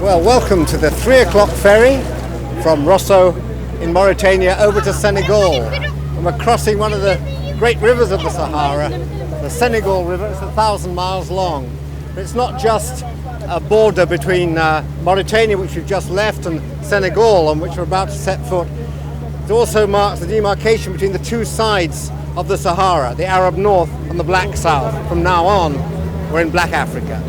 Well, welcome to the 3 o'clock ferry from Rosso in Mauritania over to Senegal. And we're crossing one of the great rivers of the Sahara, the Senegal River. It's 1,000 miles long. But it's not just a border between Mauritania, which we've just left, and Senegal, on which we're about to set foot. It also marks the demarcation between the two sides of the Sahara, the Arab North and the Black South. From now on, we're in Black Africa.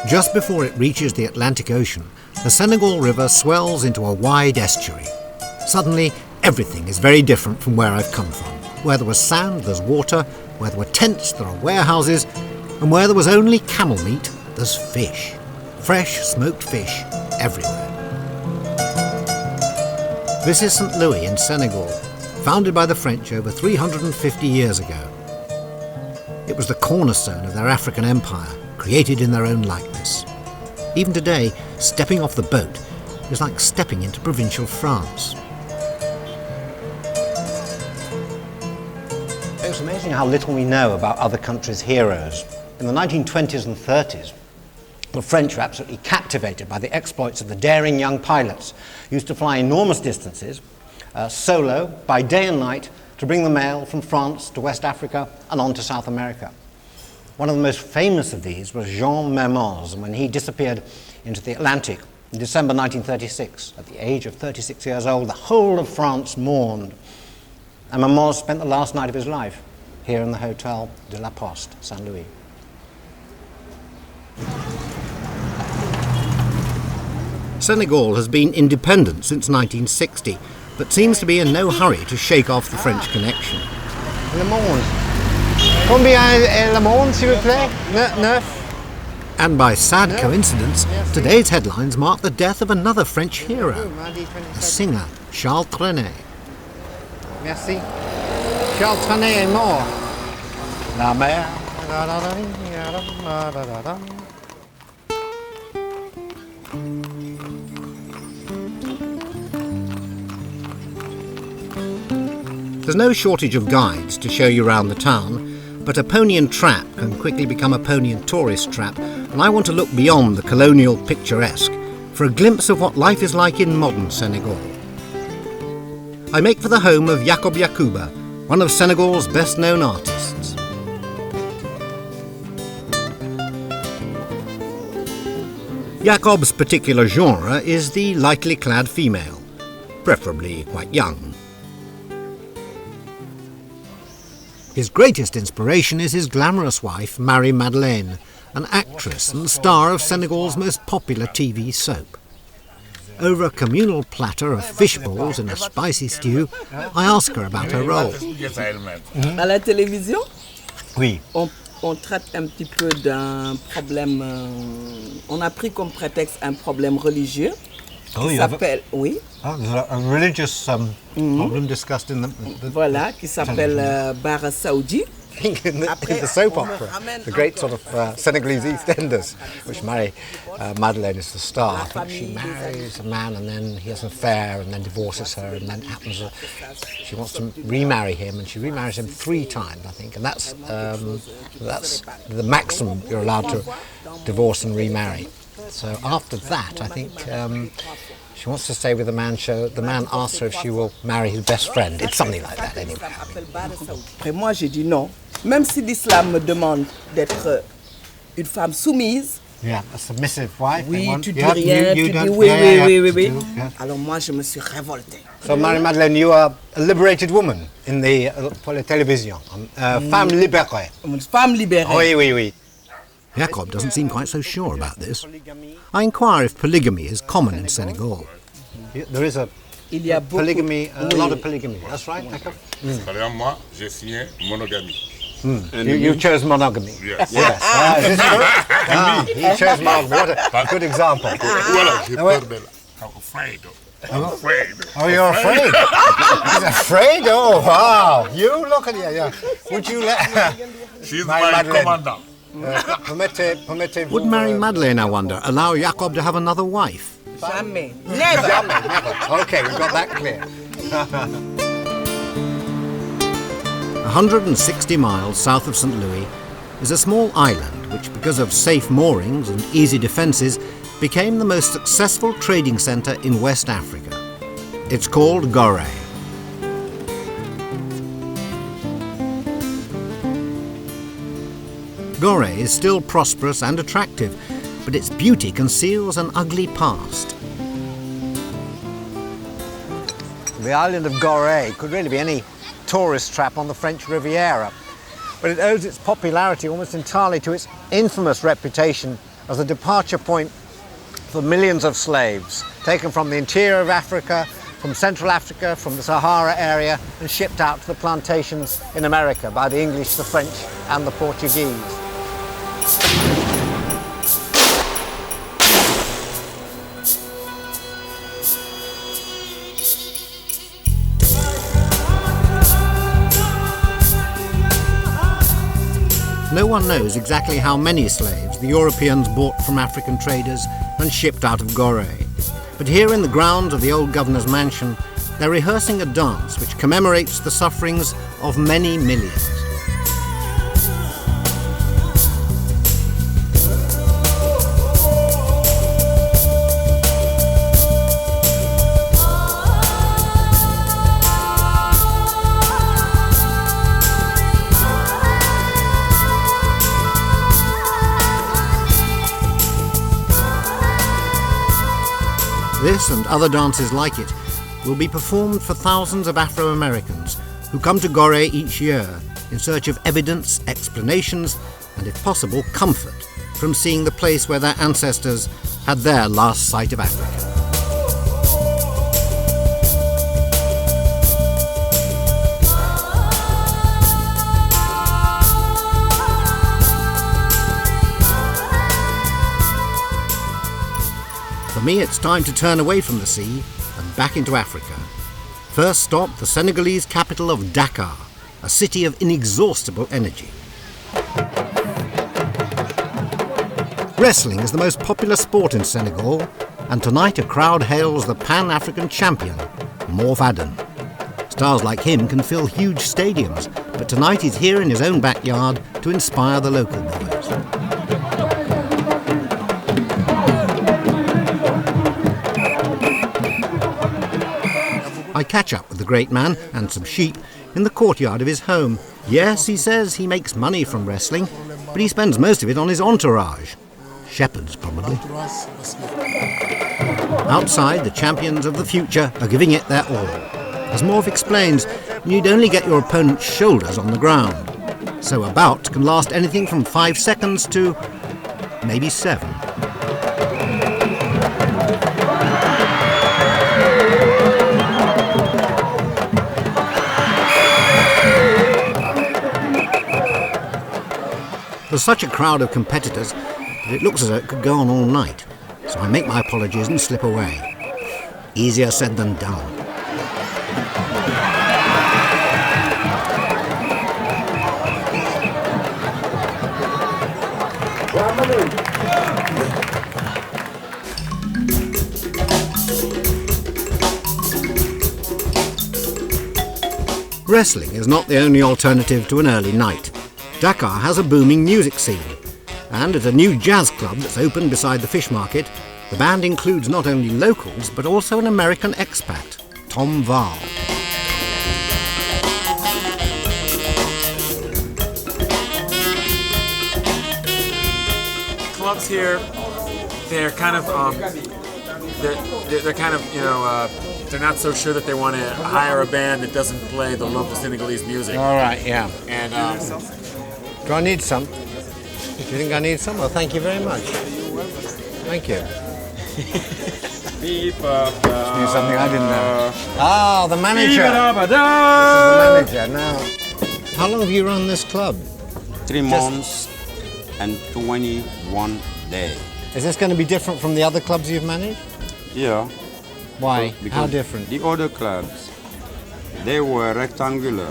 Just before it reaches the Atlantic Ocean, the Senegal River swells into a wide estuary. Suddenly, everything is very different from where I've come from. Where there was sand, there's water. Where there were tents, there are warehouses. And where there was only camel meat, there's fish. Fresh, smoked fish everywhere. This is St. Louis in Senegal, founded by the French over 350 years ago. It was the cornerstone of their African empire, created in their own likeness. Even today, stepping off the boat is like stepping into provincial France. It's amazing how little we know about other countries' heroes. In the 1920s and 30s, the French were absolutely captivated by the exploits of the daring young pilots who used to fly enormous distances, solo, by day and night, to bring the mail from France to West Africa and on to South America. One of the most famous of these was Jean Mermoz, when he disappeared into the Atlantic in December 1936. At the age of 36 years old, the whole of France mourned. And Mermoz spent the last night of his life here in the Hotel de la Poste, St. Louis. Senegal has been independent since 1960, but seems to be in no hurry to shake off the French connection. Le Monde. Combien est le monde, s'il vous plaît? Neuf. And by sad coincidence, today's headlines mark the death of another French hero, the singer Charles Trenet. Merci. Charles Trenet est mort. La mer. There's no shortage of guides to show you around the town, but a pony and trap can quickly become a pony and tourist trap, and I want to look beyond the colonial picturesque for a glimpse of what life is like in modern Senegal. I make for the home of Jacob Yakuba, one of Senegal's best-known artists. Jacob's particular genre is the lightly clad female, preferably quite young. His greatest inspiration is his glamorous wife, Marie-Madeleine, an actress and the star of Senegal's most popular TV soap. Over a communal platter of fish balls in a spicy stew, I ask her about her role. À la télévision, Oui. on traite un petit peu d'un problème, on a pris comme prétexte un problème religieux qui s'appelle, a religious problem discussed in the voilà, qui s'appelle Bara Saoudi. in the soap opera, the great sort of Senegalese EastEnders, which Marie-Madeleine is the star. I think she marries a man and then he has an affair and then divorces her, and then it happens that she wants to remarry him, and she remarries him 3 times, I think, and that's the maximum you're allowed to divorce and remarry. So after that, I think she wants to stay with the man. The man asks her if she will marry his best friend. It's something like that, anyway. Après moi, j'ai dit non. Même si l'islam me demande d'être une femme soumise. Yeah, a submissive wife. Oui, tu dis rien, tu dis oui. Alors moi, je me suis révoltée. So, Marie-Madeleine, you are a liberated woman in the pour la télévision. Femme libérée. Une femme libérée. Oui. Jacob doesn't seem quite so sure about this. I inquire if polygamy is common in Senegal. There is a polygamy, a lot of polygamy. That's right, Jacob? Moi, j'ai signé monogamie. And You chose monogamy. Yes. Yes. Is this good? He chose monogamy. What a good example. Voilà, j'ai peur de la. I'm afraid. I'm afraid. Oh, you're afraid? He's afraid? Oh, wow. You look at you. Yeah. Would you let... She's My my Madeleine. commandant. Permettez-vous... Would marrying Madeleine, I wonder, allow Jacob to have another wife? Jamais. Never. Never. OK, we've got that clear. 160 miles south of St. Louis is a small island which, because of safe moorings and easy defences, became the most successful trading centre in West Africa. It's called Gorée. Gorée is still prosperous and attractive, but its beauty conceals an ugly past. The island of Gorée could really be any tourist trap on the French Riviera, but it owes its popularity almost entirely to its infamous reputation as a departure point for millions of slaves taken from the interior of Africa, from Central Africa, from the Sahara area, and shipped out to the plantations in America by the English, the French, and the Portuguese. No one knows exactly how many slaves the Europeans bought from African traders and shipped out of Gorée. But here in the grounds of the old governor's mansion, they're rehearsing a dance which commemorates the sufferings of many millions. This and other dances like it will be performed for thousands of Afro-Americans who come to Gorée each year in search of evidence, explanations, and if possible, comfort from seeing the place where their ancestors had their last sight of Africa. For me, it's time to turn away from the sea and back into Africa. First stop, the Senegalese capital of Dakar, a city of inexhaustible energy. Wrestling is the most popular sport in Senegal, and tonight a crowd hails the Pan-African champion, Morph Adden. Stars like him can fill huge stadiums, but tonight he's here in his own backyard to inspire the local boys. I catch up with the great man and some sheep in the courtyard of his home. Yes, he says he makes money from wrestling, but he spends most of it on his entourage. Shepherds, probably. Outside, the champions of the future are giving it their all. As Morph explains, you need only get your opponent's shoulders on the ground. So a bout can last anything from 5 seconds to maybe 7. There's such a crowd of competitors that it looks as though it could go on all night, so I make my apologies and slip away. Easier said than done. Wrestling is not the only alternative to an early night. Dakar has a booming music scene, and at a new jazz club that's opened beside the fish market, the band includes not only locals but also an American expat, Tom Val. Clubs here, they're kind of they're kind of, you know, they're not so sure that they want to hire a band that doesn't play the local Senegalese music. All right, yeah. And Do I need some? Do you think I need some? Well, thank you very much. Thank you. Beep, Knew something I didn't know. Ah, the manager. This is the manager now. How long have you run this club? 3 months and 21 days. Is this going to be different from the other clubs you've managed? Yeah. Why? Because How different? The other clubs, they were rectangular.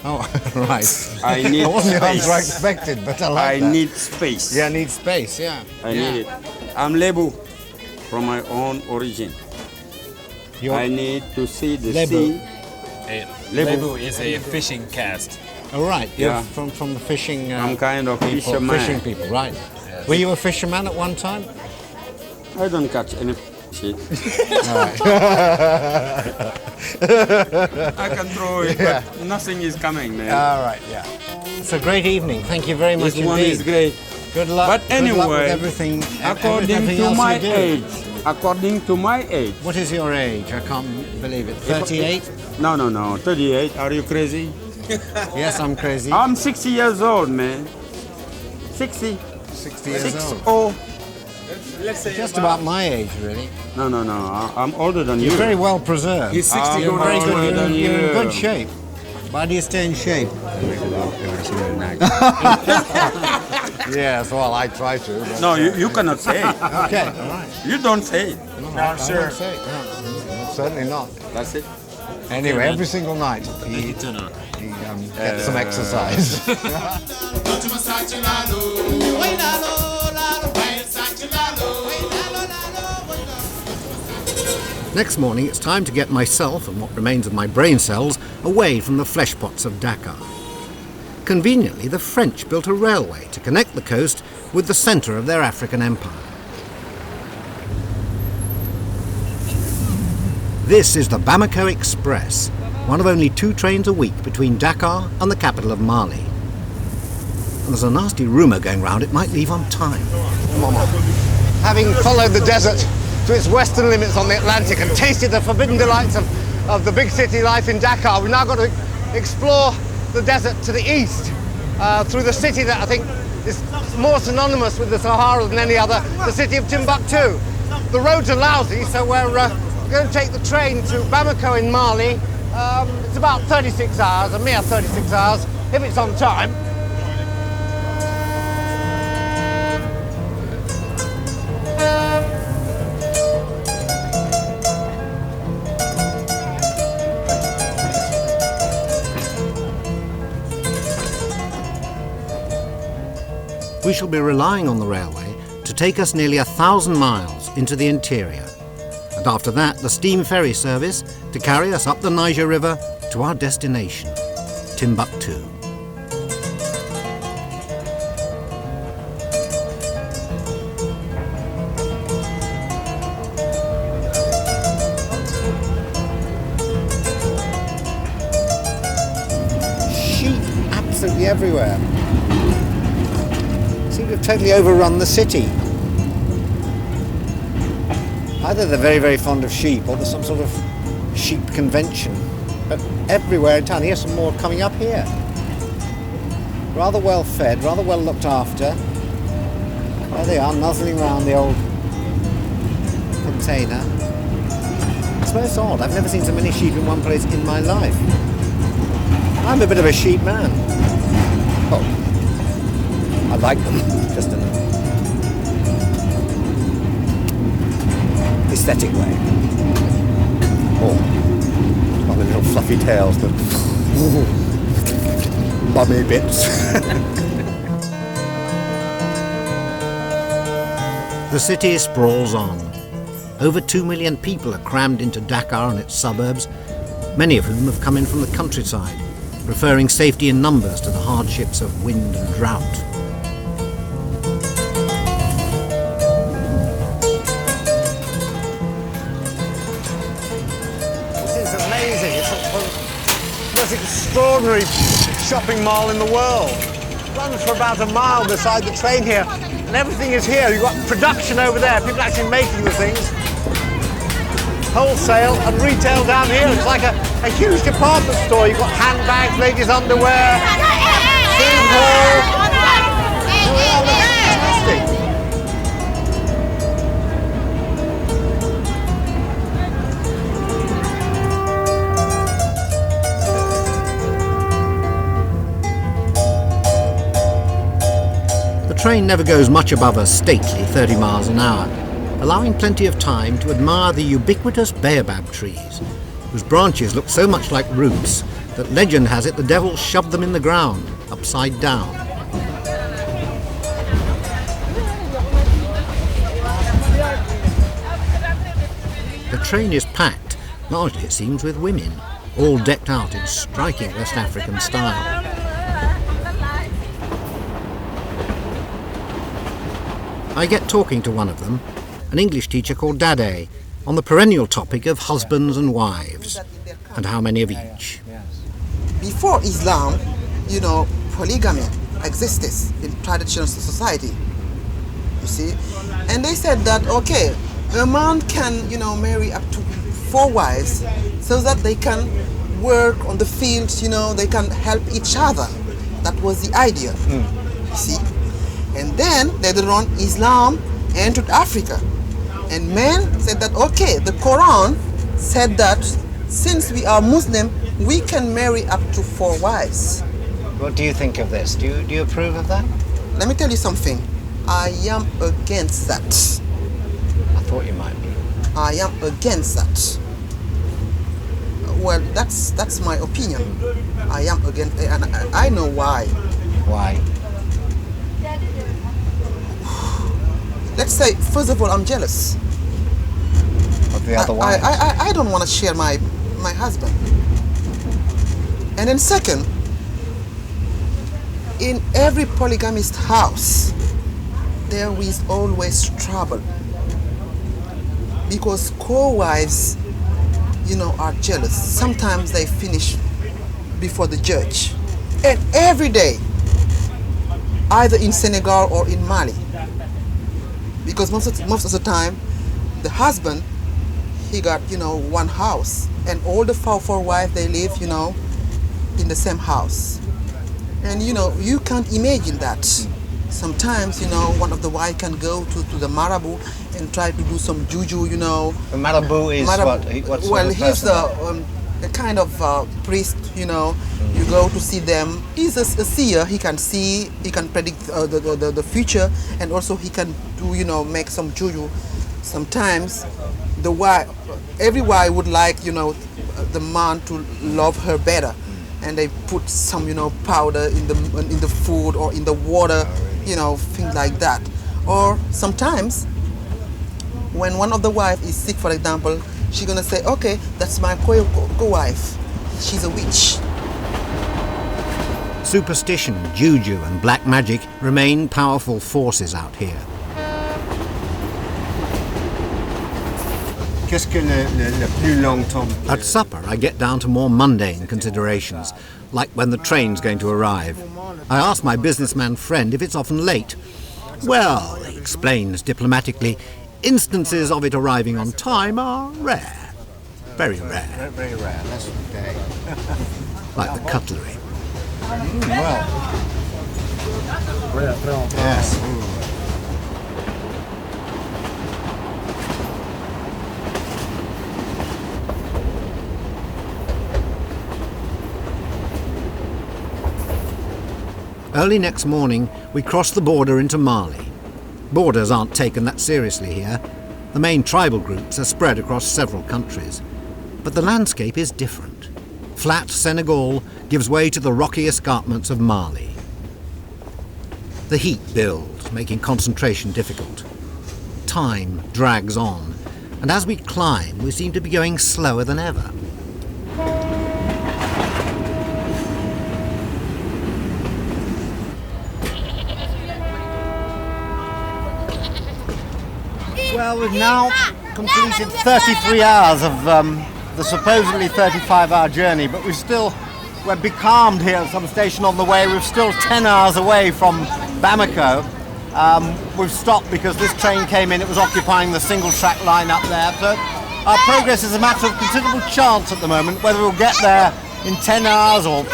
Oh, right. I need That wasn't the space. answer I expected, but I like I that. need space. Yeah, need space, yeah. I need it. I'm Lebu from my own origin. I need to see the Lebu. sea. Lebu is a fishing cast. Oh, right. You're Yeah. from the fishing I'm kind of people, fisherman. fishing people, right. Were you a fisherman at one time? I don't catch any shit. I can throw it, but nothing is coming, man. All right, yeah. It's a great evening. Thank you very much This one indeed. is great. Good luck. But Good luck with anyway, everything. According everything to else my you do. age. According to my age. What is your age? I can't believe it. 38? No, 38. Are you crazy? Yes, I'm crazy. I'm 60 years old, man. 60. 60 years old. Oh. Just about my age, really. No. I'm older than you. You're very well preserved. He's 60 I'm going on Very good. older than You're in you. good shape. Why do you stay in shape? Yes, well, I try to. but- No, you cannot say it. Okay, all right. You don't say it. No, I'm I sure. won't say it, no. Certainly not. That's it. Anyway, every single night he gets some exercise. Next morning, it's time to get myself and what remains of my brain cells away from the flesh pots of Dakar. Conveniently, the French built a railway to connect the coast with the centre of their African empire. This is the Bamako Express, one of only 2 trains a week between Dakar and the capital of Mali. And there's a nasty rumour going round it might leave on time. Having followed the desert to its western limits on the Atlantic and tasted the forbidden delights of the big city life in Dakar, we've now got to explore the desert to the east through the city that I think is more synonymous with the Sahara than any other, the city of Timbuktu. The roads are lousy, so we're going to take the train to Bamako in Mali. It's about 36 hours, a mere 36 hours, if it's on time. We shall be relying on the railway to take us nearly 1,000 miles into the interior. And after that, the steam ferry service to carry us up the Niger River to our destination, Timbuktu. Sheep absolutely everywhere. Seem to have totally overrun the city. Either they're very, very fond of sheep or there's some sort of sheep convention. But everywhere in town, here's some more coming up here. Rather well fed, rather well looked after. There they are, nuzzling around the old container. It's most odd. I've never seen so many sheep in one place in my life. I'm a bit of a sheep man. Oh, I like them, just in an aesthetic way. Oh, got the little fluffy tails, the bummy bits. The city sprawls on. Over 2 million people are crammed into Dakar and its suburbs, many of whom have come in from the countryside, preferring safety in numbers to the hardships of wind and drought. This is amazing. It's the most extraordinary shopping mall in the world. It runs for about a mile beside the train here, and everything is here. You've got production over there, people actually making the things. Wholesale and retail down here. It's like a huge department store. You've got handbags, ladies' underwear, food hall. Oh, look, fantastic. train never goes much above a stately 30 miles an hour, allowing plenty of time to admire the ubiquitous baobab trees, whose branches look so much like roots that legend has it the devil shoved them in the ground, upside down. The train is packed, largely it seems with women, all decked out in striking West African style. I get talking to one of them, an English teacher called Dade, on the perennial topic of husbands and wives, and how many of each. Before Islam, polygamy existed in traditional society, you see. And they said that, okay, a man can, marry up to 4 wives so that they can work on the fields, they can help each other. That was the idea, you see. And then later on, Islam entered Africa. And men said that, okay, the Quran said that since we are Muslim, we can marry up to 4 wives. What do you think of this? Do you approve of that? Let me tell you something. I am against that. I thought you might be. I am against that. Well, that's my opinion. I am against it, and I know why. Why? Let's say, first of all, I'm jealous. Of the other wives? I don't want to share my husband. And then second, in every polygamist house, there is always trouble. Because co-wives, are jealous. Sometimes they finish before the judge. And every day, either in Senegal or in Mali. Because most of the time, the husband, he got, one house. And all the 4 wives, they live, in the same house. And, you can't imagine that. Sometimes, one of the wives can go to the marabout and try to do some juju, The marabout is what sort well, of he's person? a kind of priest, You go to see them. He's a seer. He can see, he can predict the future, and also he can do, make some juju. Sometimes every wife would like, the man to love her better. And they put some, powder in the food or in the water, things like that. Or sometimes, when one of the wife is sick, for example, she's gonna say, okay, that's my co-wife. She's a witch. Superstition, juju and black magic remain powerful forces out here. At supper, I get down to more mundane considerations, like when the train's going to arrive. I ask my businessman friend if it's often late. Well, he explains diplomatically, instances of it arriving on time are rare. Very rare. Very rare. That's okay. Like the cutlery. Well. Yes. Early next morning, we cross the border into Mali. Borders aren't taken that seriously here. The main tribal groups are spread across several countries. But the landscape is different. Flat Senegal gives way to the rocky escarpments of Mali. The heat builds, making concentration difficult. Time drags on, and as we climb, we seem to be going slower than ever. Well, we've now completed 33 hours of the supposedly 35-hour journey, but we're becalmed here at some station on the way. We're still 10 hours away from Bamako. We've stopped because this train came in. It was occupying the single-track line up there. So our progress is a matter of considerable chance at the moment. Whether we'll get there in 10 hours or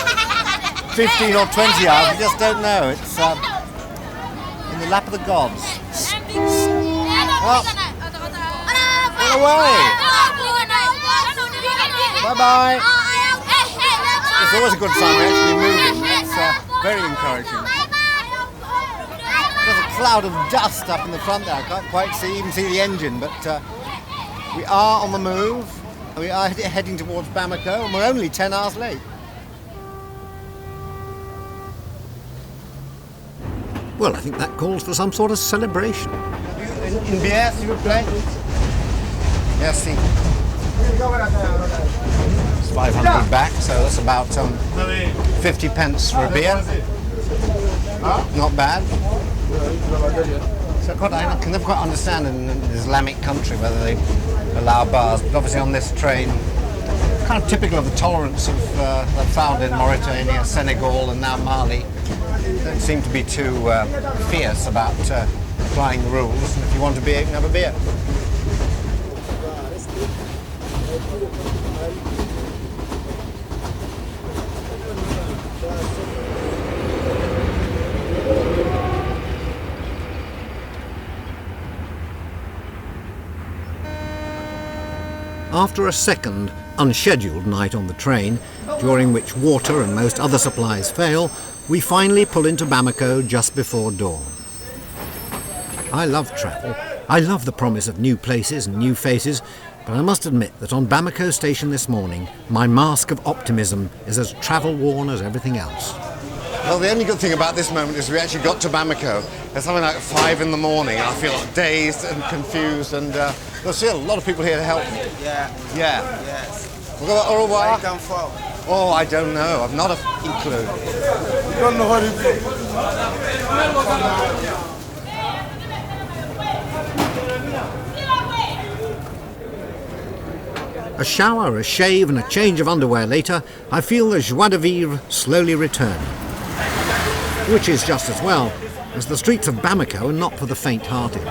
15 or 20 hours, we just don't know. It's in the lap of the gods. Well, get away! Bye-bye! It's always a good sign we're actually moving. It's very encouraging. There's a cloud of dust up in the front there. I can't quite even see the engine, but we are on the move. We are heading towards Bamako, and we're only 10 hours late. Well, I think that calls for some sort of celebration. Une bière, s'il vous plaît. Merci. It's 500 back, so that's about 50 pence for a beer. Not bad. So I can never quite understand in an Islamic country whether they allow bars, but obviously on this train, kind of typical of the tolerance of they've found in Mauritania, Senegal, and now Mali. Don't seem to be too fierce about applying the rules. And if you want a beer, you can have a beer. After a second, unscheduled night on the train, during which water and most other supplies fail, we finally pull into Bamako just before dawn. I love travel. I love the promise of new places and new faces, but I must admit that on Bamako station this morning, my mask of optimism is as travel-worn as everything else. Well, the only good thing about this moment is we actually got to Bamako. It's something like 5 in the morning, and I feel dazed and confused, and there's still a lot of people here to help me. Yeah. Yeah. Yes. We'll go au revoir. Where you come from? Oh, I don't know. I've not a clue. You don't know what it is. A shower, a shave and a change of underwear later, I feel the joie de vivre slowly return. Which is just as well, as the streets of Bamako are not for the faint-hearted.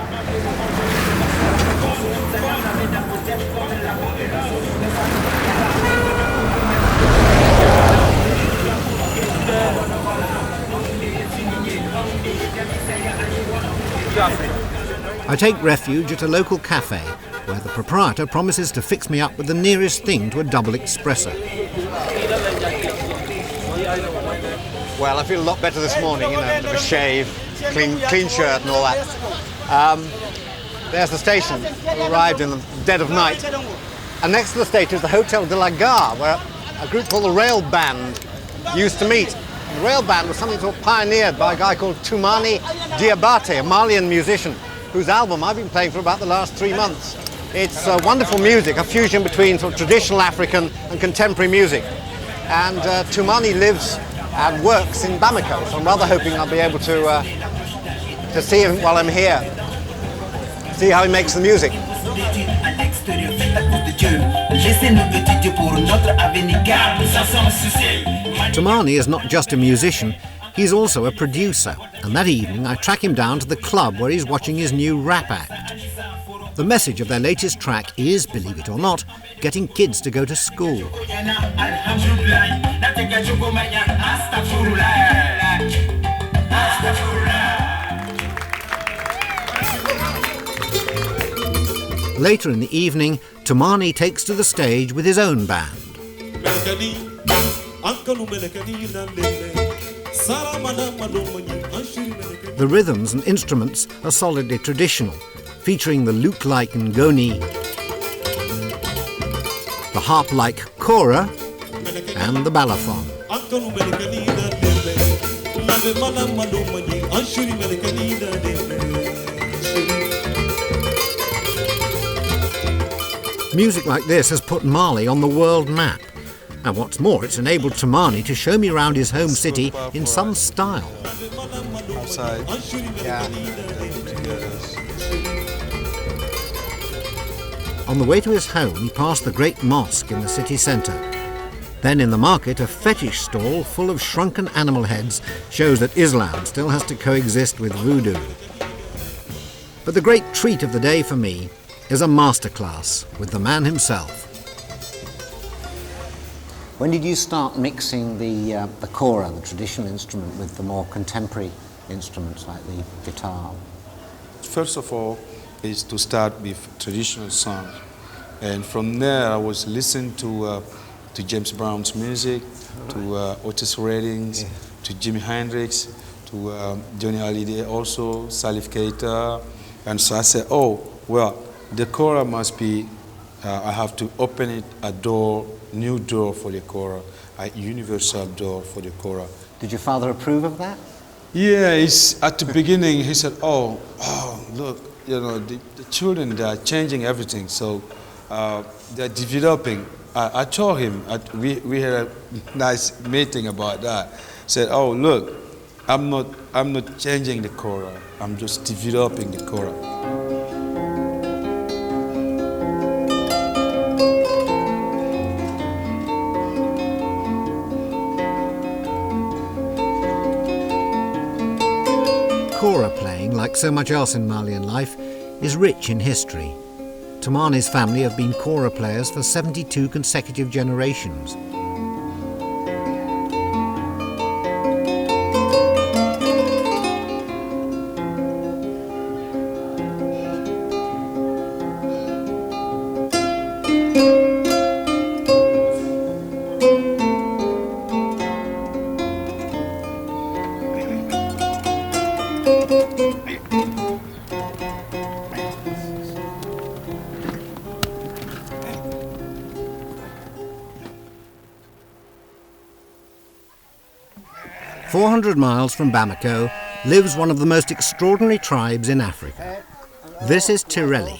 I take refuge at a local cafe, where the proprietor promises to fix me up with the nearest thing to a double espresso. Well, I feel a lot better this morning, you know, a bit of a shave, clean shirt and all that. There's the station. We arrived in the dead of night. And next to the station is the Hotel de la Gare, where a group called the Rail Band used to meet. The Rail Band was something sort of pioneered by a guy called Toumani Diabaté, a Malian musician, whose album I've been playing for about the last 3 months. It's wonderful music, a fusion between sort of traditional African and contemporary music. And Toumani lives and works in Bamako, so I'm rather hoping I'll be able to see him while I'm here, see how he makes the music. Toumani is not just a musician, he's also a producer, and that evening I track him down to the club where he's watching his new rap act. The message of their latest track is, believe it or not, getting kids to go to school. Later in the evening, Toumani takes to the stage with his own band. The rhythms and instruments are solidly traditional, featuring the lute-like ngoni, the harp-like kora, and the balafon. Music like this has put Mali on the world map. And what's more, it's enabled Toumani to show me around his home city in some style. Outside. Yeah. On the way to his home, he passed the great mosque in the city centre. Then in the market, a fetish stall full of shrunken animal heads shows that Islam still has to coexist with voodoo. But the great treat of the day for me is a masterclass with the man himself. When did you start mixing the kora, the traditional instrument, with the more contemporary instruments like the guitar? First of all, is to start with traditional song, and from there I was listening to James Brown's music, to Otis Redding's, to Jimi Hendrix, to to Johnny Hallyday also, Salif Keita. And so I said, oh, well, the Kora must be, I have to open it a door, new door for the Kora, a universal door for the Kora. Did your father approve of that? Yeah, at the beginning he said, oh, look, you know, the children, they are changing everything, so they're developing. I told him, we had a nice meeting about that. Said, oh, look, I'm not changing the Kora, I'm just developing the Kora. Kora playing, like so much else in Malian life, is rich in history. Tamani's family have been Kora players for 72 consecutive generations. Miles from Bamako lives one of the most extraordinary tribes in Africa. This is Tireli,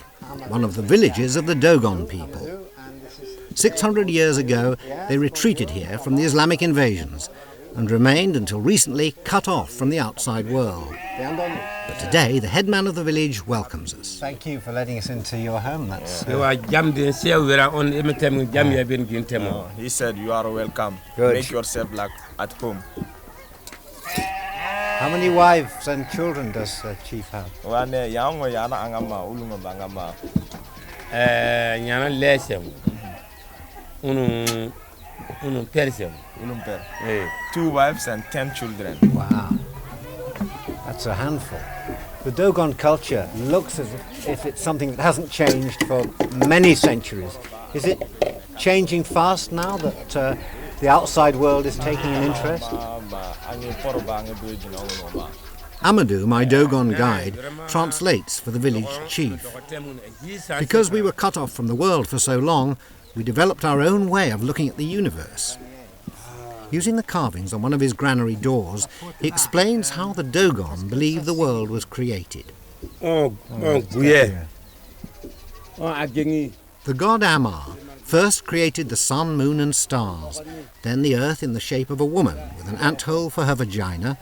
one of the villages of the Dogon people. 600 years ago, they retreated here from the Islamic invasions and remained until recently cut off from the outside world. But today, the headman of the village welcomes us. Thank you for letting us into your home. That's he said you are welcome. Good. Make yourself like at home. How many wives and children does Chief have? Two wives and 10 children. Wow, that's a handful. The Dogon culture looks as if it's something that hasn't changed for many centuries. Is it changing fast now that the outside world is taking an interest? Amadou, my Dogon guide, translates for the village chief. Because we were cut off from the world for so long, we developed our own way of looking at the universe. Using the carvings on one of his granary doors, he explains how the Dogon believe the world was created. The god Amar first created the sun, moon and stars, then the earth in the shape of a woman with an ant hole for her vagina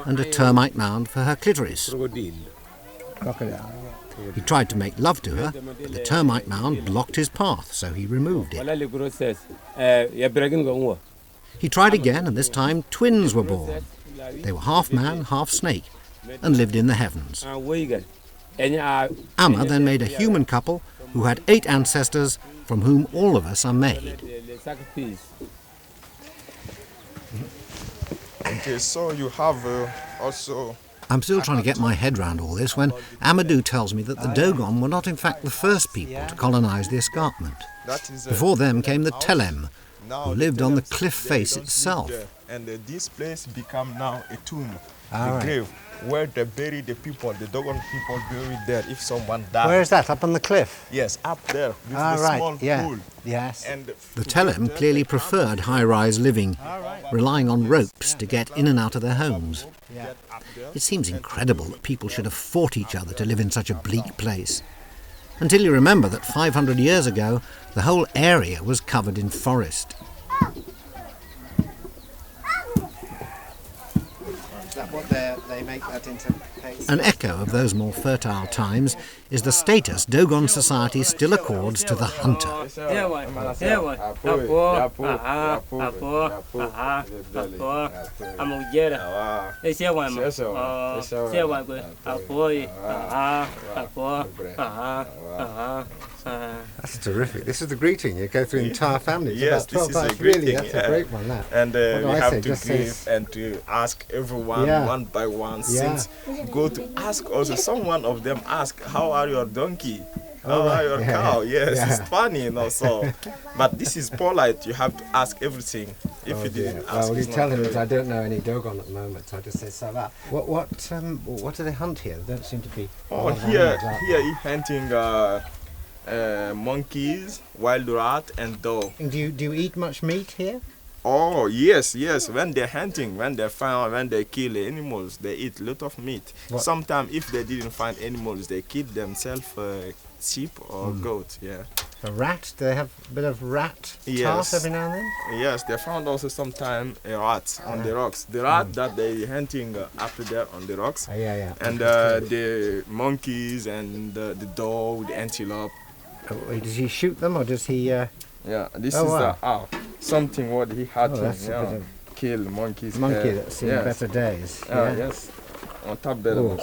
and a termite mound for her clitoris. He tried to make love to her, but the termite mound blocked his path, so he removed it. He tried again, and this time twins were born. They were half man, half snake, and lived in the heavens. Amma then made a human couple who had 8 ancestors from whom all of us are made. Okay, so you have also... I'm still trying to get my head round all this when Amadou tells me that the Dogon were not in fact the first people to colonise the escarpment. Before them came the Telem, who lived on the cliff face itself. And this place become now a tomb, a grave, where they bury the people, the Dogon people buried there if someone died. Where is that, up on the cliff? Yes, up there, with the small pool. Yes. And the Telem clearly preferred high-rise living, relying on ropes to get in and out of their homes. It seems incredible that people should have fought each other to live in such a bleak place. Until you remember that 500 years ago, the whole area was covered in forest. Is that what they make that into paste? An echo of those more fertile times is the status Dogon society still accords to the hunter. That's terrific. This is the greeting. You go through the entire family. It's yes, about 12 this is times. a greeting. Really, that's a great one. That. And we have to Just give say, and to ask everyone one by one. Since go to ask also, someone of them ask, how are your donkey? your cow, yes, it's funny, so. But this is polite, you have to ask everything. If you didn't ask, Well, you it's tell not him that very- I don't know any Dogon at the moment, so I just say Sahara. What do they hunt here? There don't seem to be. a Oh, lot of here animals out there. he hunting monkeys, wild rat, and dog. And do you eat much meat here? Oh yes. When they're hunting, when they kill animals, they eat a lot of meat. What? Sometimes if they didn't find animals, they kill themselves sheep or goat. Yeah. A rat? Do they have a bit of rat Yes. tart every now and then? Yes, they found also sometimes a rat on the rocks. The rat that they hunting after there on the rocks. Oh, yeah. And the monkeys and the dog, the antelope. Oh, does he shoot them or does he? Yeah, this Oh, is wow. something what he had to that's a bit of kill monkeys. monkey that's seen yes. better days. Yes. On top better. Ooh.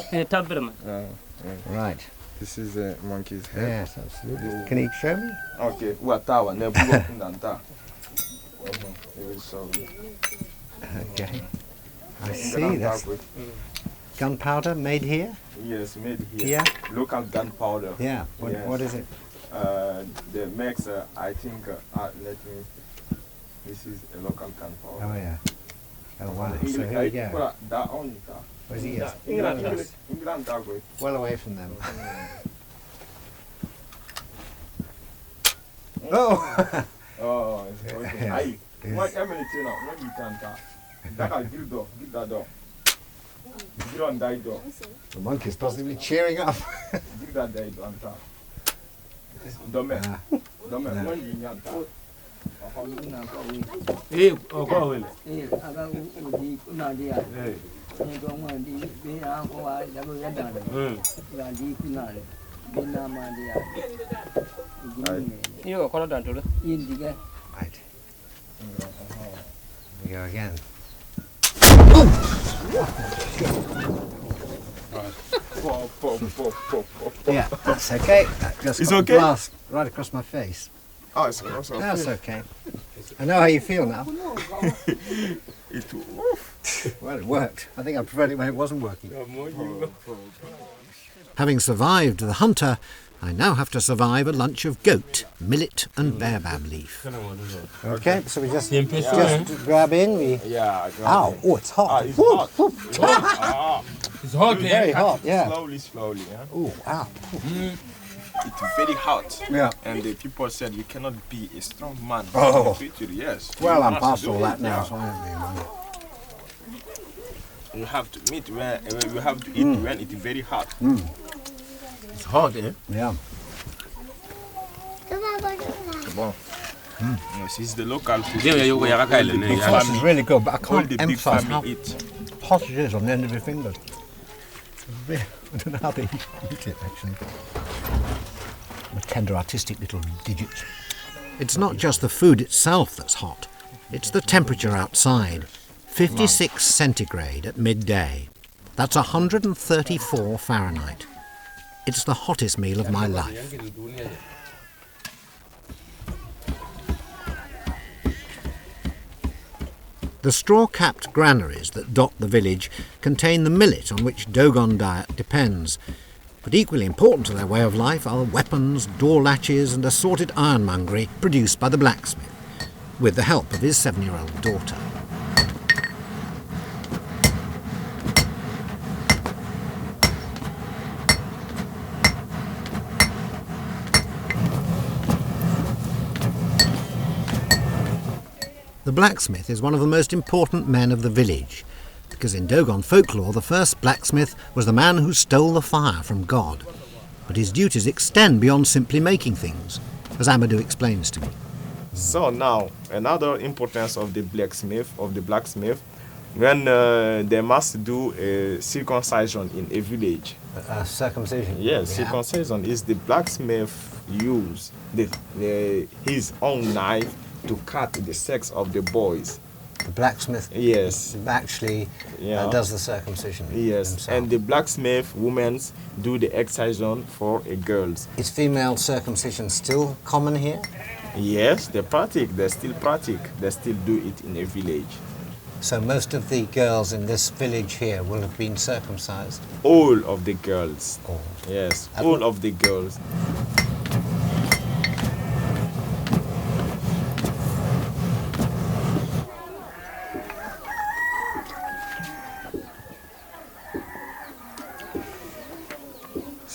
Right. This is a monkey's head. Yes, absolutely. Can you show me? Okay, watawa ne bugo kundanta. Okay. I see. That's gunpowder made here. Yes, made here. Yeah. Local gunpowder. Yeah. Yes. What is it? The makes I think this is a local gunpowder. Oh yeah. Oh wow. So here we go. Where's he? Yes. Well away from them. Oh. Oh, it's okay. Aye. What Emily tell now? When you turn that, that give door, give that door. Give on that door. The monkey's possibly cheering up. Give that door on top. Dome. Dome. When you turn that. Right. Here we go again. Yeah, that's okay. That just It's got a okay? blast right across my face. Oh, it's okay. That's okay. I know how you feel now. Well, it worked. I think I preferred it when it wasn't working. Having survived the hunter, I now have to survive a lunch of goat, millet and baobab leaf. Okay, so we just grab in. Yeah. Ow! Oh, it's hot. It's hot. It's hot, Very hot. Yeah. Slowly. Yeah. Oh, wow. It's very hot. Yeah. And the people said you cannot be a strong man. Oh. In the future, yes. Well, You I'm must past do all it, that now, yeah. so I don't really mind. You have to eat when you have to eat when it's very hot. It's hot, eh? Yeah. Bon. Yes, it's the local food. The sauce is really good, but I All can't the big emphasize how family eat. hot it is on the end of your fingers. I don't know how they eat it, actually. The tender, artistic little digits. It's not just the food itself that's hot, it's the temperature outside. 56 centigrade at midday. That's 134 Fahrenheit. It's the hottest meal of my life. The straw-capped granaries that dot the village contain the millet on which Dogon diet depends. But equally important to their way of life are weapons, door latches and assorted ironmongery produced by the blacksmith, with the help of his 7-year-old daughter. The blacksmith is one of the most important men of the village, because in Dogon folklore the first blacksmith was the man who stole the fire from God. But his duties extend beyond simply making things, as Amadou explains to me. So now, another importance of the blacksmith, when they must do a circumcision in a village. Circumcision? Yes, circumcision is the blacksmith use his own knife to cut the sex of the boys. The blacksmith Yes. actually does the circumcision Yes, himself. and the blacksmith women do the excision for girls. Is female circumcision still common here? Yes, they still do it in a village. So most of the girls in this village here will have been circumcised? All of the girls. All. Yes, all of the girls.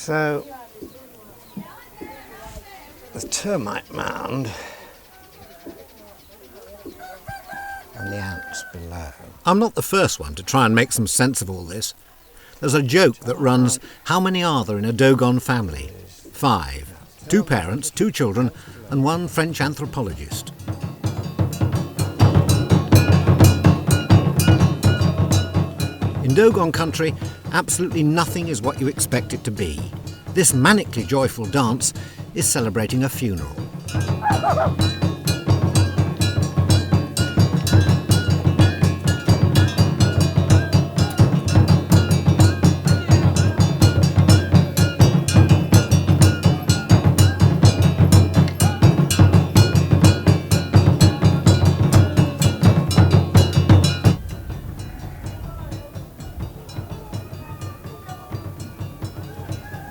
So, the termite mound and the ants below. I'm not the first one to try and make some sense of all this. There's a joke that runs, how many are there in a Dogon family? 5. 2 parents, 2 children, and 1 French anthropologist. In Dogon country, absolutely nothing is what you expect it to be. This manically joyful dance is celebrating a funeral.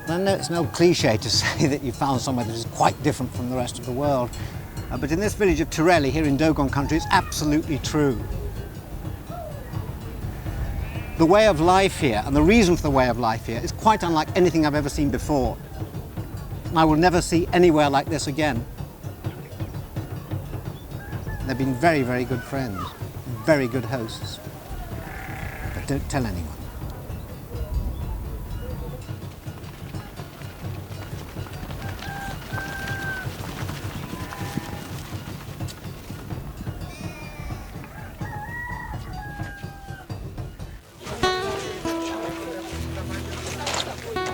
I know it's an old cliche to say that you found somewhere that is quite different from the rest of the world, but in this village of Tureli here in Dogon country, it's absolutely true. The way of life here, and the reason for the way of life here, is quite unlike anything I've ever seen before. And I will never see anywhere like this again. They've been very, very good friends, very good hosts. But don't tell anyone.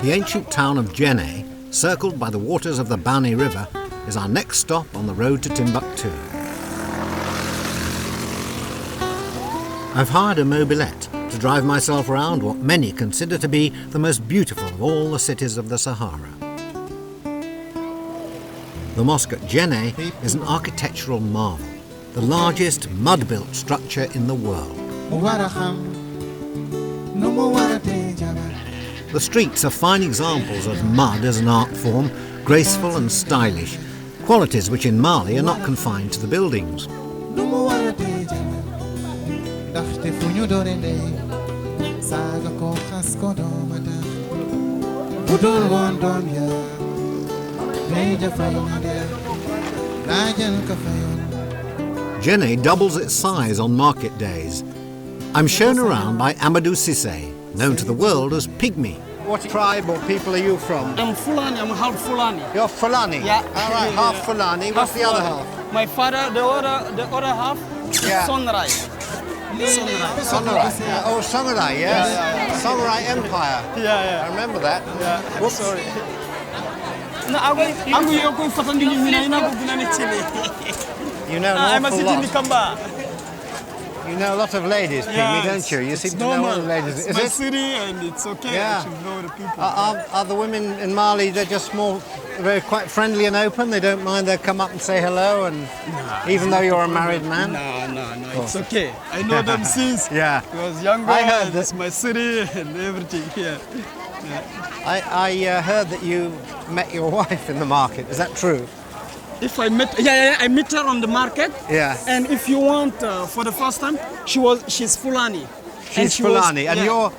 The ancient town of Djenné, circled by the waters of the Bani River, is our next stop on the road to Timbuktu. I've hired a mobilette to drive myself around what many consider to be the most beautiful of all the cities of the Sahara. The mosque at Djenné is an architectural marvel, the largest mud-built structure in the world. The streets are fine examples of mud as an art form, graceful and stylish, qualities which in Mali are not confined to the buildings. Djenné doubles its size on market days. I'm shown around by Amadou Cissé, known to the world as Pygmy. What tribe or people are you from? I'm Fulani, I'm half Fulani. You're Fulani? Yeah. All right, half Fulani. What's the other half? My father, the other half, Yeah. Sonrai. Sonrai. Yeah. Oh, Sonrai, yes. Sonrai Empire. Yeah. I remember that. Yeah. Whoops. Sorry. No, I'm going to go You know an I'm a awful city in lot. Kamba. You know a lot of ladies, Pygmy, Yeah, don't you? You it's seem to know all normal. the ladies. It's Is my it? city and it's okay. Yeah. I should know the people. Are the women in Mali, they're just more, they're quite friendly and open? They don't mind, they'll come up and say hello, and even though you're a married man? No, it's okay. I know them since Yeah. I was younger. I heard It's my city and everything here. I heard that you met your wife in the market. Is that true? If I met, I met her on the market. Yeah. And if you want, for the first time, she's Fulani. And She's she was- Fulani, and yeah.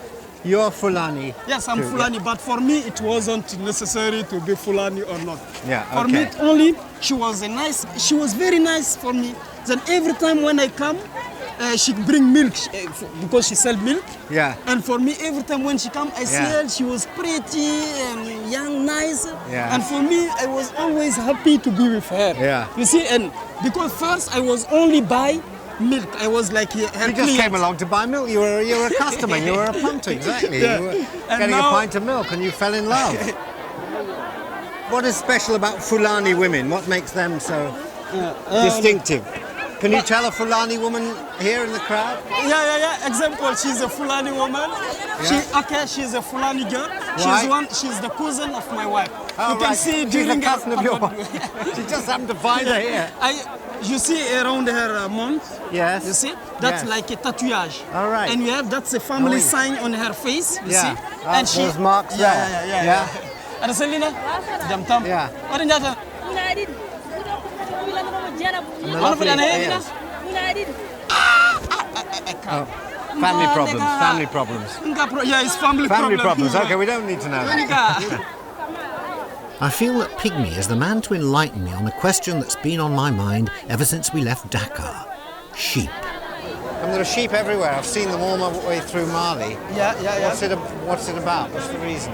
you're Fulani. Yes, I'm too, Fulani, but for me it wasn't necessary to be Fulani or not. Yeah, For okay. me only, she was very nice for me. Then every time when I come, she bring milk because she sell milk. Yeah. And for me, every time when she come, I see Yeah. her. She was pretty and young, nice. Yeah. And for me, I was always happy to be with her. Yeah. You see, and because first I was only buy milk. I was like her You just client. came along to buy milk. You were a customer. You were a punter, exactly. Yeah. You were And getting a now- pint of milk, and you fell in love. What is special about Fulani women? What makes them so distinctive? Can you tell a Fulani woman here in the crowd? Yeah. Example, she's a Fulani woman. She's a Fulani girl. Why? She's the cousin of my wife. Oh, you can right. see She's during the cousin of your wife. She just happened to find her here. You see around her mouth. Yes. You see? That's Yes. like a tattooage. All right. And you have that's a family Oh. sign on her face. You Yeah. see? Ah, those marks there. Yeah. And Selina, jam tam. Yeah. What is that? And the lovely ears. Oh, family problems. Yeah, it's family Family problem. problems. Okay, we don't need to know that. I feel that Pygmy is the man to enlighten me on a question that's been on my mind ever since we left Dakar. Sheep. And there are sheep everywhere. I've seen them all my way through Mali. Yeah. What's it about? What's the reason?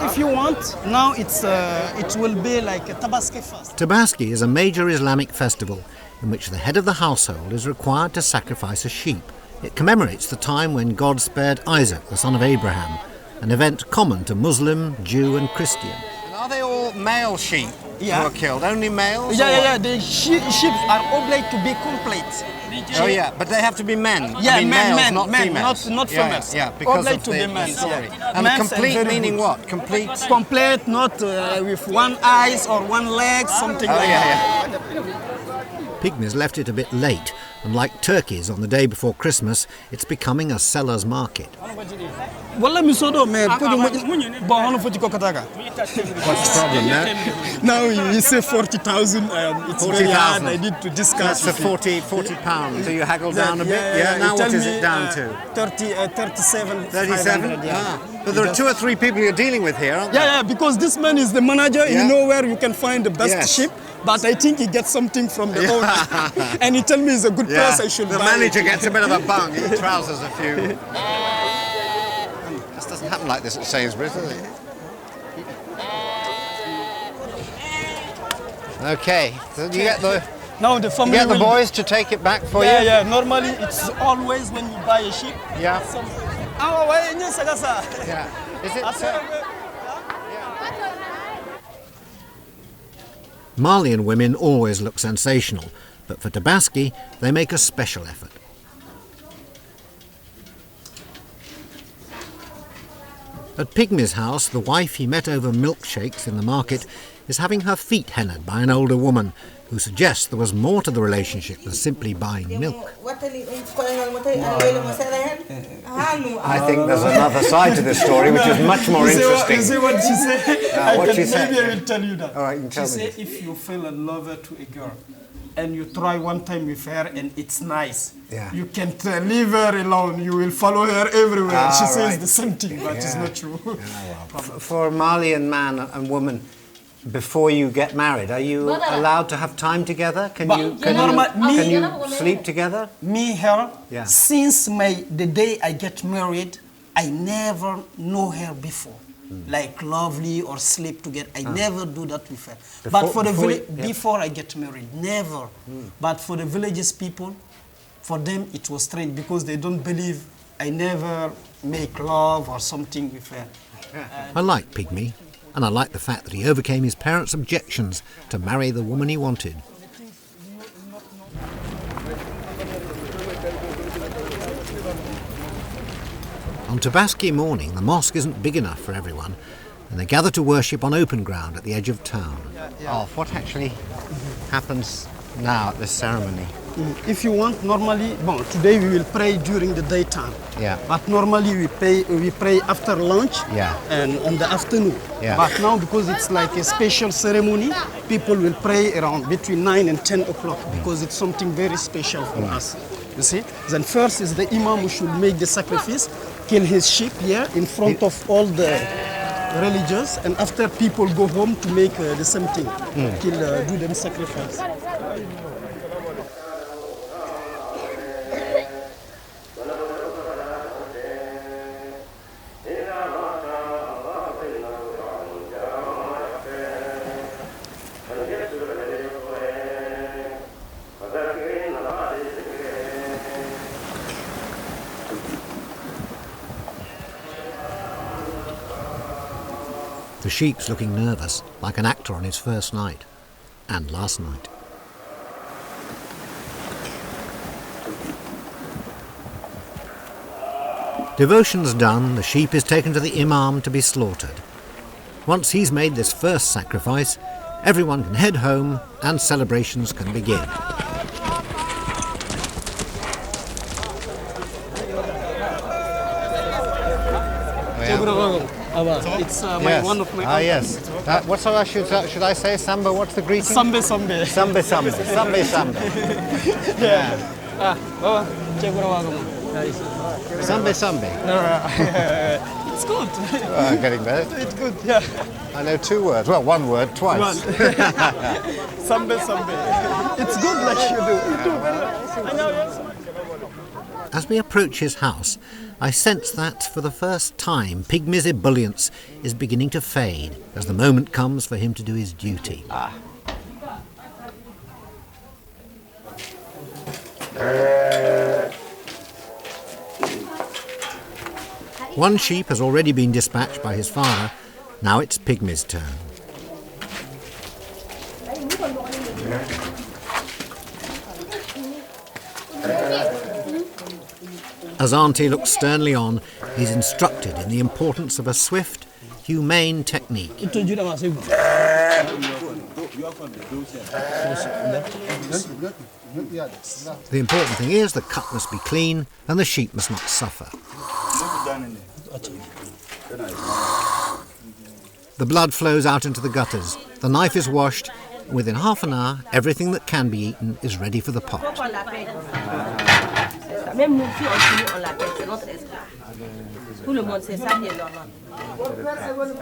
If you want, now it will be like a Tabaski fast. Tabaski is a major Islamic festival in which the head of the household is required to sacrifice a sheep. It commemorates the time when God spared Isaac, the son of Abraham, an event common to Muslim, Jew and Christian. And are they all male sheep who Yeah. are killed? Only males? Yeah. The sheep are obliged to be complete. Oh yeah, but they have to be men. Yeah, I mean, men, males, not men, females. not females. Yeah, because Obliged of to the, be the men. story. Yeah. And Men's complete very meaning good. what? Complete? Complete, not with one eyes or one leg, something like that. Pygmies left it a bit late, and like turkeys on the day before Christmas, it's becoming a seller's market. Wala misodo me bon hono foti ko kataka. What's the problem there? Now you say 40,000 it's 40,000. very hard. I need to discuss. That's a 40 pounds. So you haggle down a bit? Yeah, now what is it down to? 37. 37? Yeah. Ah. But there are 2 or 3 people you're dealing with here, aren't there? Yeah, because this man is the manager. Yeah. You know where you can find the best Yes. ship. But I think he gets something from the owner. And he tell me it's a good price, I should the buy manager it. gets a bit of a bung. He trousers a few. This doesn't happen like this at Sainsbury's, does it? Okay, so you get the Now the you family get the will- boys to take it back for you. Yeah. Normally it's always when you buy a ship. Yeah. Yeah. Yeah. Is it? Malian women always look sensational, but for Tabaski, they make a special effort. At Pygmy's house, the wife he met over milkshakes in the market is having her feet hennaed by an older woman who suggests there was more to the relationship than simply buying milk. I think there's another side to this story which is much more interesting. You see what she said? What she said? Maybe I will tell you that. All right, you can tell She me. said if you fell in love to a girl and you try one time with her and it's nice, Yeah. you can't leave her alone. You will follow her everywhere. She says right. the same thing, but it's Yeah. not true. For a Malian man and woman, before you get married, are you allowed to have time together? Can you sleep together? Me, her, Yeah. since the day I get married, I never know her before. Like lovely or sleep together. I never do that with her. But for the before I get married, never. But for the villages people, for them it was strange because they don't believe I never make love or something with her. I like Pygmy, and I like the fact that he overcame his parents' objections to marry the woman he wanted. On Tabaski morning, the mosque isn't big enough for everyone, and they gather to worship on open ground at the edge of town. Oh, what actually happens now at this ceremony? If you want, normally, today we will pray during the daytime. Yeah. But normally we pray after lunch and in the afternoon. Yeah. But now because it's like a special ceremony, people will pray around between 9 and 10 o'clock because it's something very special for us. You see? Then first is the imam who should make the sacrifice, kill his sheep here in front of all the religious, and after people go home to make the same thing, do them sacrifice. The sheep's looking nervous, like an actor on his first night, and last night. Devotion's done, the sheep is taken to the imam to be slaughtered. Once he's made this first sacrifice, everyone can head home and celebrations can begin. It's one of my Ah, yes. What should I say? Samba, what's the greeting? Sambe sambe. Sambe sambe. Sambe sambe. Yeah. Sambe sambe. It's good. Getting better. It's good, yeah. I know 2 words. Well, 1 word twice. Sambe, sambe. It's good like you do. You do very nice. I know, yes. As we approach his house, I sense that, for the first time, Pygmy's ebullience is beginning to fade as the moment comes for him to do his duty. One sheep has already been dispatched by his father. Now it's Pygmy's turn. As Auntie looks sternly on, he's instructed in the importance of a swift, humane technique. The important thing is the cut must be clean and the sheep must not suffer. The blood flows out into the gutters, the knife is washed, and within half an hour everything that can be eaten is ready for the pot.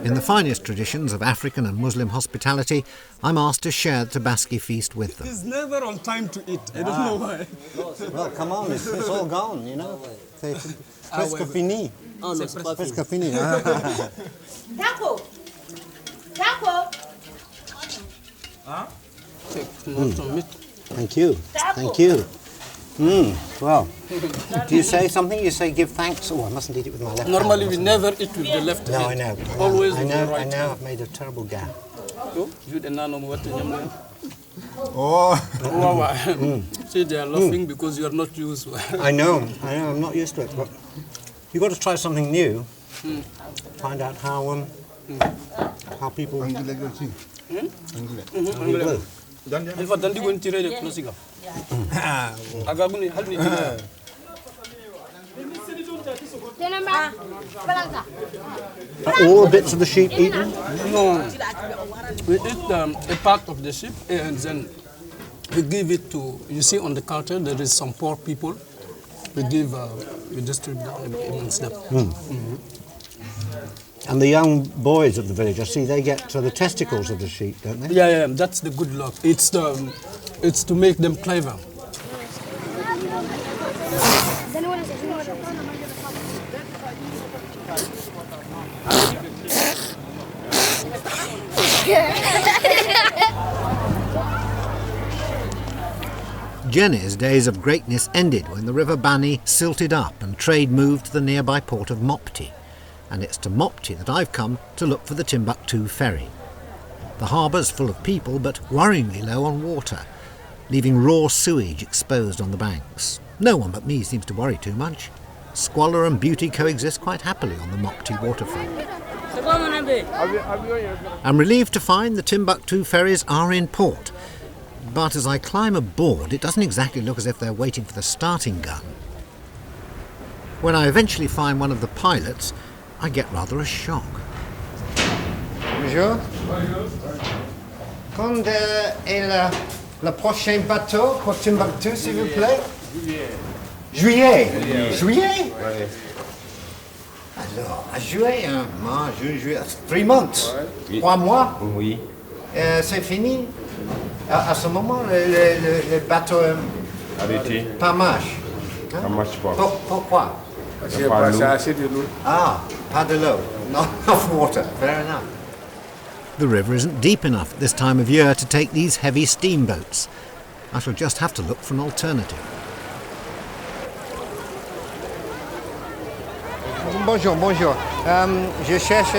In the finest traditions of African and Muslim hospitality, I'm asked to share the Tabaski feast with them. He's never on time to eat. I don't know why. Well, come on, it's all gone, you know. C'est presque fini. Presque fini. Taco. Taco. Thank you. Thank you. Well, do you say something? You say give thanks? Oh, I mustn't eat it with my left hand. Normally we never eat with the left hand. No, I know. Always I with know, the right. I know, I've made a terrible gap. See, they are laughing because you are not used to it. I know, I'm not used to it. But you've got to try something new. Find out how people... Are all bits of the sheep eaten? No. We eat a part of the sheep and then we give it to, you see on the counter there is some poor people. We distribute amongst them. And the young boys of the village, I see they get the testicles of the sheep, don't they? Yeah, that's the good luck. It's to make them clever. Jenny's days of greatness ended when the River Bani silted up and trade moved to the nearby port of Mopti. And it's to Mopti that I've come to look for the Timbuktu ferry. The harbour's full of people, but worryingly low on water, leaving raw sewage exposed on the banks. No one but me seems to worry too much. Squalor and beauty coexist quite happily on the Mopti waterfront. I'm relieved to find the Timbuktu ferries are in port, but as I climb aboard, it doesn't exactly look as if they're waiting for the starting gun. When I eventually find one of the pilots, I get rather a shock. Bonjour. Quand est le prochain bateau pour Timbuktu, s'il vous plaît? Juillet. Juillet? Oui. Alors, à juillet, moi, juillet, 3 months. 3 mois? Oui. C'est fini? À ce moment, le bateau Arrêtez. pas marche. Ça marche pas. Pourquoi? J'ai passé assez de l'eau. Ah, pas de l'eau. Not enough water. Fair enough. The river isn't deep enough at this time of year to take these heavy steamboats. I shall just have to look for an alternative. Bonjour. Je cherche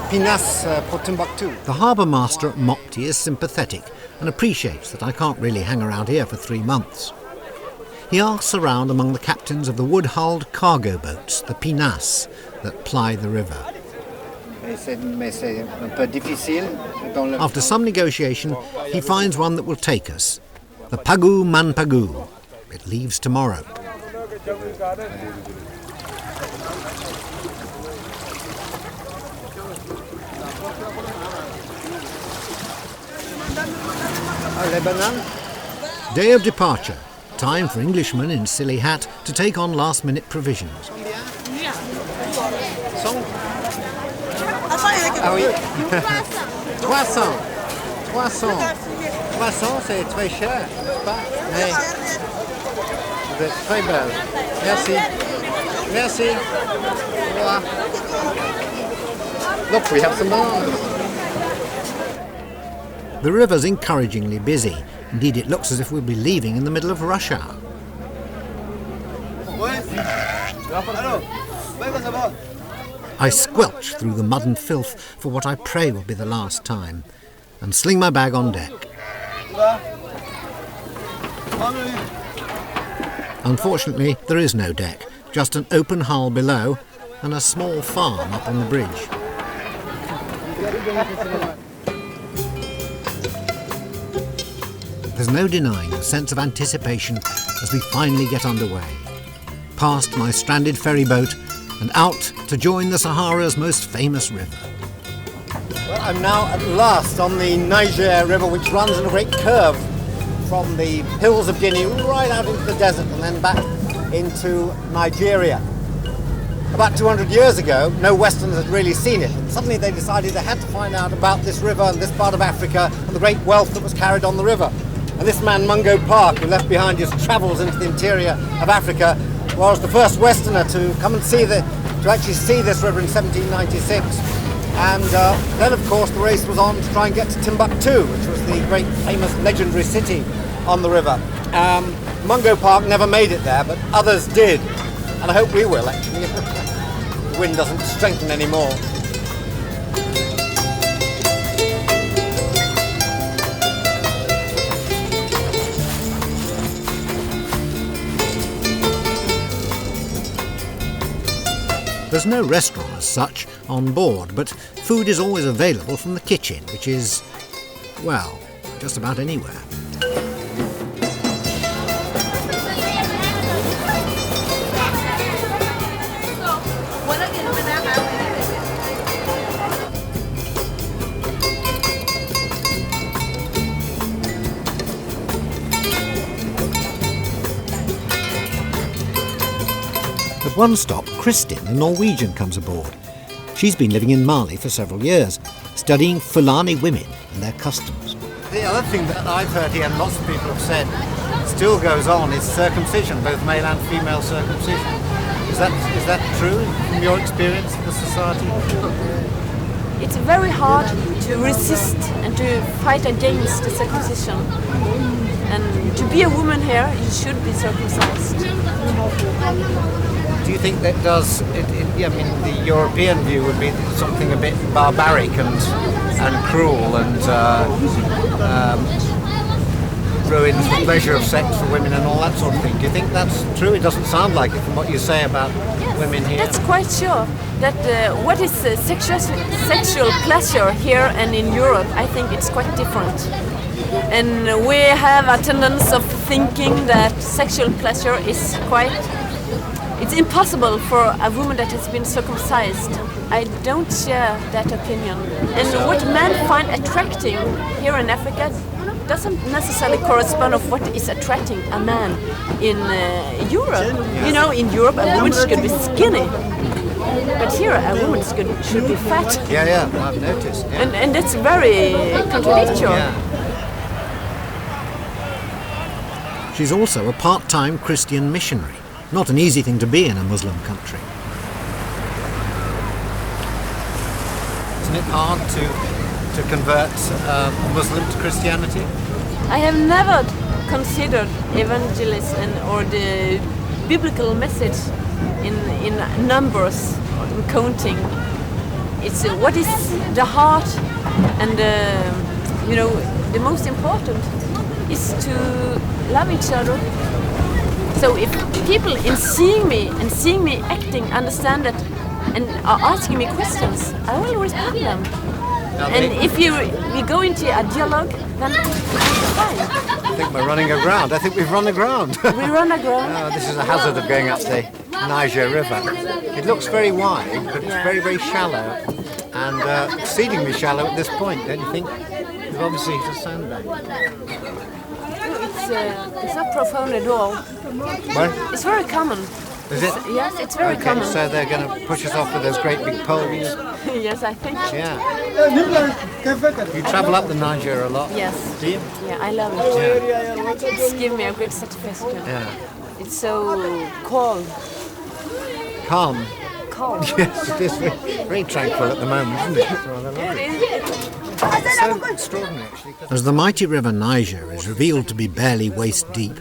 pinasse pour Timbuktu. The harbour master at Mopti is sympathetic and appreciates that I can't really hang around here for 3 months. He asks around among the captains of the wood-hulled cargo boats, the pinasse, that ply the river. After some negotiation, he finds one that will take us, the Pagu Manpagu. It leaves tomorrow. Day of departure. Time for Englishmen in silly hat to take on last-minute provisions. 400. Ah oui. 300. 300. 300, c'est très cher, n'est-ce pas? Mais vous êtes très belle. Merci. Merci. Au revoir. Look, we have some bananas. The river's encouragingly busy. Indeed, it looks as if we'll be leaving in the middle of rush hour. I squelch through the mud and filth for what I pray will be the last time, and sling my bag on deck. Unfortunately, there is no deck, just an open hull below and a small farm up on the bridge. There's no denying the sense of anticipation as we finally get underway. Past my stranded ferry boat and out to join the Sahara's most famous river. Well, I'm now at last on the Niger River, which runs in a great curve from the hills of Guinea right out into the desert and then back into Nigeria. About 200 years ago, no Westerners had really seen it, and suddenly they decided they had to find out about this river and this part of Africa and the great wealth that was carried on the river. And this man, Mungo Park, who left behind his travels into the interior of Africa, was the first Westerner to come and actually see this river in 1796. And then, of course, the race was on to try and get to Timbuktu, which was the great, famous, legendary city on the river. Mungo Park never made it there, but others did. And I hope we will, actually. The wind doesn't strengthen anymore. There's no restaurant as such on board, but food is always available from the kitchen, which is, well, just about anywhere. At one stop, Kristin, a Norwegian, comes aboard. She's been living in Mali for several years, studying Fulani women and their customs. The other thing that I've heard here, and lots of people have said, still goes on, is circumcision, both male and female circumcision. Is that true from your experience in the society? It's very hard to resist and to fight against the circumcision. And to be a woman here, you should be circumcised. Do you think that does, the European view would be something a bit barbaric and cruel and ruins the pleasure of sex for women and all that sort of thing? Do you think that's true? It doesn't sound like it from what you say about women here. That's quite sure. That what is sexual pleasure here and in Europe, I think it's quite different. And we have a tendency of thinking that sexual pleasure is it's impossible for a woman that has been circumcised. I don't share that opinion. And what men find attracting here in Africa doesn't necessarily correspond of what is attracting a man in Europe. You know, in Europe a woman should be skinny. But here a woman should be fat. Yeah, I've noticed. Yeah. And that's very contradictory. Yeah. She's also a part-time Christian missionary. Not an easy thing to be in a Muslim country. Isn't it hard to convert a Muslim to Christianity? I have never considered evangelism or the biblical message in numbers or in counting. It's what is the heart, and the most important is to love each other. So if people in seeing me acting understand that and are asking me questions, I will respond them. And if we go into a dialogue, then it's fine. I think we're running aground. I think we've run aground. We run aground. This is a hazard of going up the Niger River. It looks very wide, but it's very, very shallow, and exceedingly shallow at this point, don't you think? It's obviously it's a sandbank. It's not profound at all. What? It's very common. Is it? Yes, it's very common. So they're going to push us off with those great big poles. Yes, I think. Yeah. You travel up the Niger a lot? Yes. Do you? Yeah, I love it. Yeah. It's given me a great satisfaction. Yeah. It's so cold. Calm. Cold. Yes, it is very tranquil at the moment, isn't it? Rather lovely. It's so extraordinary, actually. As the mighty river Niger is revealed to be barely waist deep,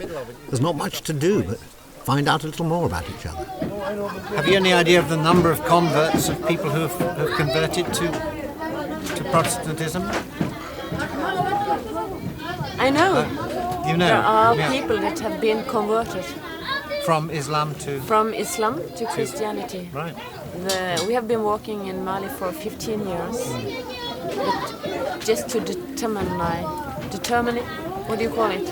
there's not much to do but find out a little more about each other. Have you any idea of the number of converts, of people who have converted to Protestantism? I know. You know? There are Yeah. people that have been converted. From Islam to? From Islam to Christianity. Right. We have been working in Mali for 15 years. But just to determine it, what do you call it?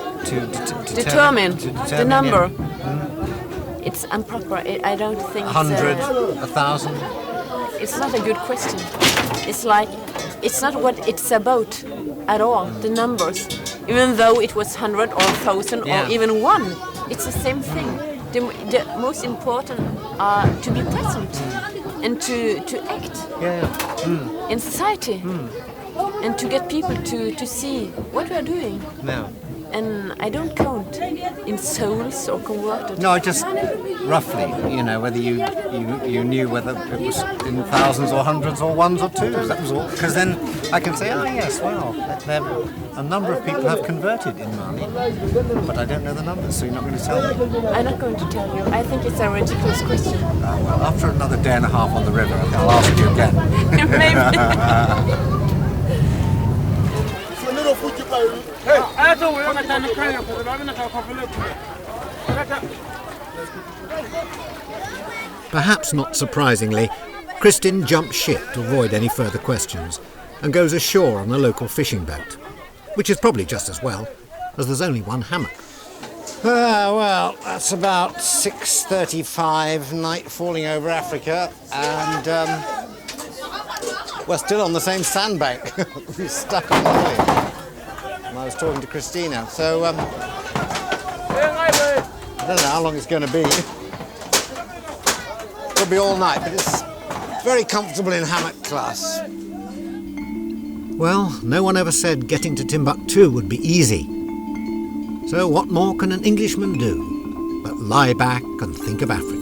Determine the number. Yeah. It's improper. I don't think 100, 1,000. It's not a good question. It's like, it's not what it's about at all, the numbers. Even though it was 100 or 1,000 or even 1, it's the same thing. The most important are to be present and to act in society and to get people to see what we are doing. No. And I don't count in souls or converted. No, just roughly, whether you knew whether it was in thousands or hundreds or ones or twos, that was all. Because then I can say, yes, well, a number of people have converted in Mali, but I don't know the numbers, so you're not going to tell me. I'm not going to tell you. I think it's a ridiculous question. Well, after another day and a half on the river, I'll ask you again. Maybe. Perhaps not surprisingly, Kristin jumps ship to avoid any further questions and goes ashore on a local fishing boat, which is probably just as well, as there's only one hammock. Well, that's about 6:35, night falling over Africa, and we're still on the same sandbank. We're stuck on the way. And I was talking to Christina, so I don't know how long it's going to be. It'll be all night, but it's very comfortable in hammock class. Well, no one ever said getting to Timbuktu would be easy. So what more can an Englishman do but lie back and think of Africa?